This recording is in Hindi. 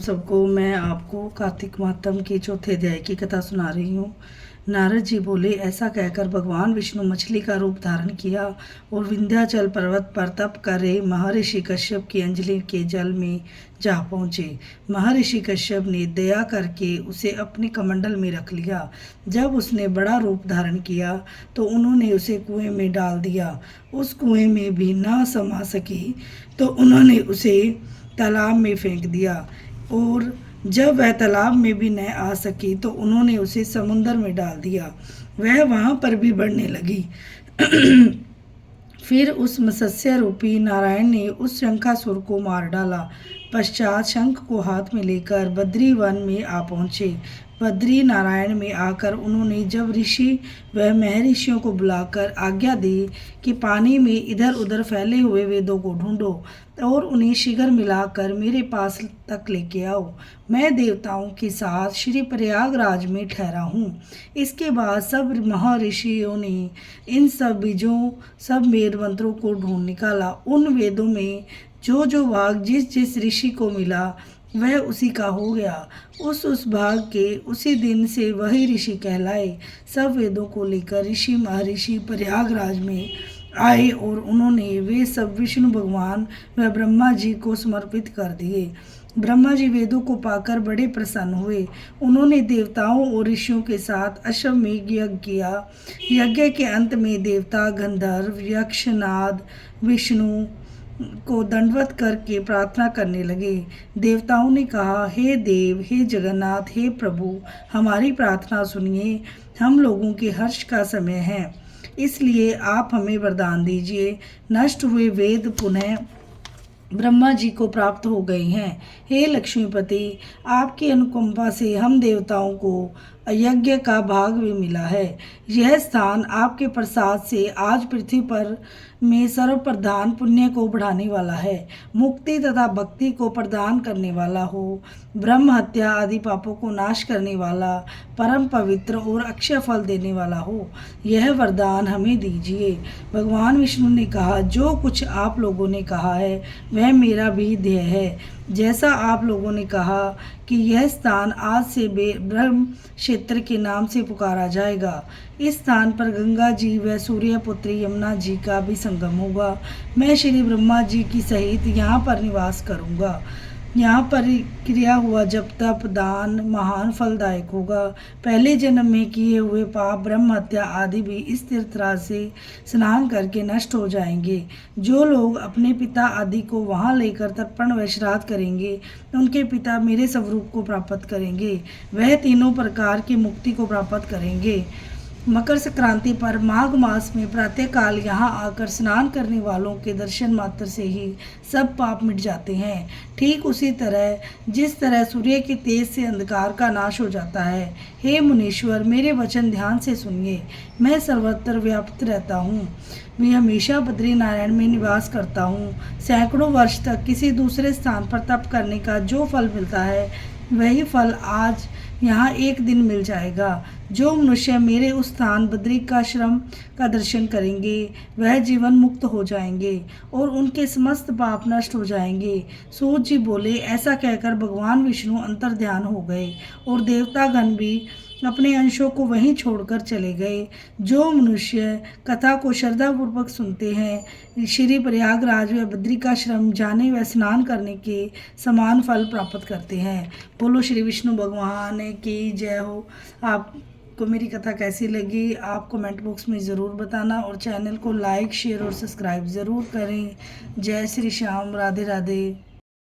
सबको। मैं आपको कार्तिक मातम के चौथे अध्याय की कथा सुना रही हूँ। नारद जी बोले, ऐसा कहकर भगवान विष्णु मछली का रूप धारण किया और विंध्याचल पर्वत पर तप करे महर्षि कश्यप की अंजलि के जल में जा पहुँचे। महर्षि कश्यप ने दया करके उसे अपने कमंडल में रख लिया। जब उसने बड़ा रूप धारण किया तो उन्होंने उसे कुएं में डाल दिया। उस कुएं में भी ना समा सकी तो उन्होंने उसे तालाब में फेंक दिया, और जब वह तालाब में भी न आ सकी तो उन्होंने उसे समुंदर में डाल दिया। वह वहाँ पर भी बढ़ने लगी। फिर उस मत्स्य रूपी नारायण ने उस शंखासुर को मार डाला। पश्चात शंख को हाथ में लेकर बद्री वन में आ पहुँचे। बद्री नारायण में आकर उन्होंने जब ऋषि व महर्षियों को बुलाकर आज्ञा दी कि पानी में इधर उधर फैले हुए वेदों को ढूंढो और उन्हें शीघ्र मिलाकर मेरे पास तक लेके आओ, मैं देवताओं के साथ श्री प्रयागराज में ठहरा हूँ। इसके बाद सब महर्षियों ने इन सब बीजों सब वेद मंत्रों को ढूंढ निकाला। उन वेदों में जो जो भाग जिस जिस ऋषि को मिला वह उसी का हो गया। उस भाग के उसी दिन से वही ऋषि कहलाए। सब वेदों को लेकर ऋषि महर्षि प्रयागराज में आए और उन्होंने वे सब विष्णु भगवान व ब्रह्मा जी को समर्पित कर दिए। ब्रह्मा जी वेदों को पाकर बड़े प्रसन्न हुए। उन्होंने देवताओं और ऋषियों के साथ अश्वमेध यज्ञ किया। यज्ञ के अंत में देवता गंधर्व यक्ष नाद विष्णु को दंडवत करके प्रार्थना करने लगे। देवताओं ने कहा, हे देव, हे जगन्नाथ, हे प्रभु, हमारी प्रार्थना सुनिए। हम लोगों के हर्ष का समय है, इसलिए आप हमें वरदान दीजिए। नष्ट हुए वेद पुनः ब्रह्मा जी को प्राप्त हो गए हैं। हे लक्ष्मीपति, आपकी अनुकंपा से हम देवताओं को यज्ञ का भाग भी मिला है। यह स्थान आपके प्रसाद से आज पृथ्वी पर में सर्व प्रधान पुण्य को बढ़ाने वाला है, मुक्ति तथा भक्ति को प्रदान करने वाला हो, ब्रह्म हत्या आदि पापों को नाश करने वाला, परम पवित्र और अक्षय फल देने वाला हो। यह वरदान हमें दीजिए। भगवान विष्णु ने कहा, जो कुछ आप लोगों ने कहा है वह मेरा भी ध्येय है। जैसा आप लोगों ने कहा कि यह स्थान आज से ब्रह्म क्षेत्र के नाम से पुकारा जाएगा। इस स्थान पर गंगा जी व सूर्यपुत्री यमुना जी का भी संगम होगा। मैं श्री ब्रह्मा जी की सहित यहाँ पर निवास करूँगा। यहाँ पर क्रिया हुआ जब तप दान महान फलदायक होगा। पहले जन्म में किए हुए पाप ब्रह्म हत्या आदि भी इस तीर्थराज से स्नान करके नष्ट हो जाएंगे। जो लोग अपने पिता आदि को वहाँ लेकर तर्पण व श्राद्ध करेंगे उनके पिता मेरे स्वरूप को प्राप्त करेंगे। वह तीनों प्रकार की मुक्ति को प्राप्त करेंगे। मकर संक्रांति पर माघ मास में प्रातःकाल यहाँ आकर स्नान करने वालों के दर्शन मात्र से ही सब पाप मिट जाते हैं। ठीक उसी तरह जिस तरह सूर्य के तेज से अंधकार का नाश हो जाता है। हे मुनीश्वर, मेरे वचन ध्यान से सुनिए। मैं सर्वत्र व्याप्त रहता हूँ। मैं हमेशा बद्री नारायण में निवास करता हूँ। सैकड़ों वर्ष तक किसी दूसरे स्थान पर तप करने का जो फल मिलता है वही फल आज यहाँ एक दिन मिल जाएगा। जो मनुष्य मेरे उस स्थान बद्रिकाश्रम का दर्शन करेंगे वह जीवन मुक्त हो जाएंगे और उनके समस्त पाप नष्ट हो जाएंगे। सूत जी बोले, ऐसा कहकर भगवान विष्णु अंतर्ध्यान हो गए और देवतागण भी अपने अंशों को वहीं छोड़कर चले गए। जो मनुष्य कथा को श्रद्धापूर्वक सुनते हैं श्री प्रयागराज व बद्रिकाश्रम जाने व स्नान करने के समान फल प्राप्त करते हैं। बोलो श्री विष्णु भगवान की जय हो। आपको मेरी कथा कैसी लगी आप कमेंट बॉक्स में ज़रूर बताना और चैनल को लाइक शेयर और सब्सक्राइब ज़रूर करें। जय श्री श्याम, राधे राधे।